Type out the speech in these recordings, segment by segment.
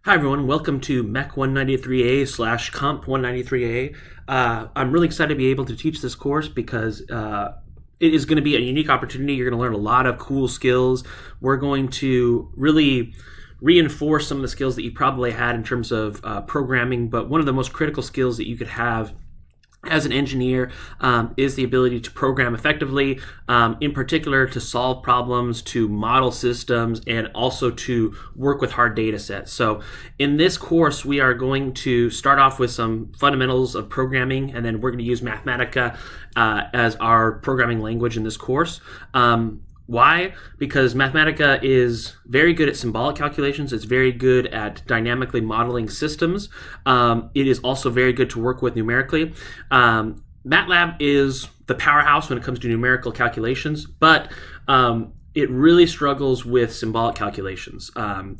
Hi everyone, welcome to MECH193A / Comp193A. I'm really excited to be able to teach this course because it is going to be a unique opportunity. You're going to learn a lot of cool skills. We're going to really reinforce some of the skills that you probably had in terms of programming, but one of the most critical skills that you could have as an engineer is the ability to program effectively, in particular to solve problems, to model systems, and also to work with hard data sets. So in this course, we are going to start off with some fundamentals of programming, and then we're going to use Mathematica as our programming language in this course. Why? Because Mathematica is very good at symbolic calculations. It's very good at dynamically modeling systems. It is also very good to work with numerically. MATLAB is the powerhouse when it comes to numerical calculations, but it really struggles with symbolic calculations.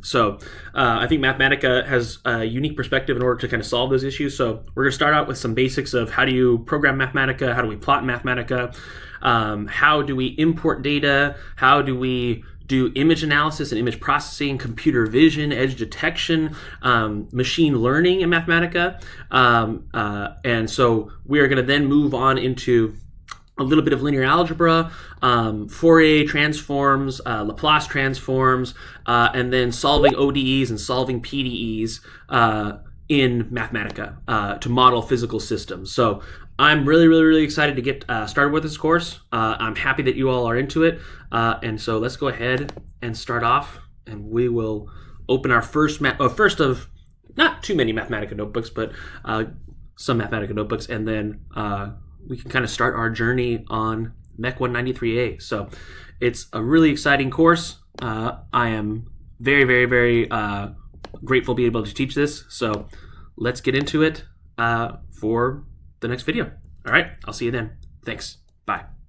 So I think Mathematica has a unique perspective in order to kind of solve those issues. So we're going to start out with some basics of how do you program Mathematica, how do we plot Mathematica, how do we import data, how do we do image analysis and image processing, computer vision, edge detection, machine learning in Mathematica. And so we are going to then move on into a little bit of linear algebra, Fourier transforms, Laplace transforms, and then solving ODEs and solving PDEs in Mathematica to model physical systems. So I'm really excited to get started with this course. I'm happy that you all are into it. And so let's go ahead and start off, and we will open our first of not too many Mathematica notebooks, but some Mathematica notebooks, and then we can kind of start our journey on MECH193A. So it's a really exciting course. I am very grateful to be able to teach this. So let's get into it for the next video. All right, I'll see you then. Thanks. Bye.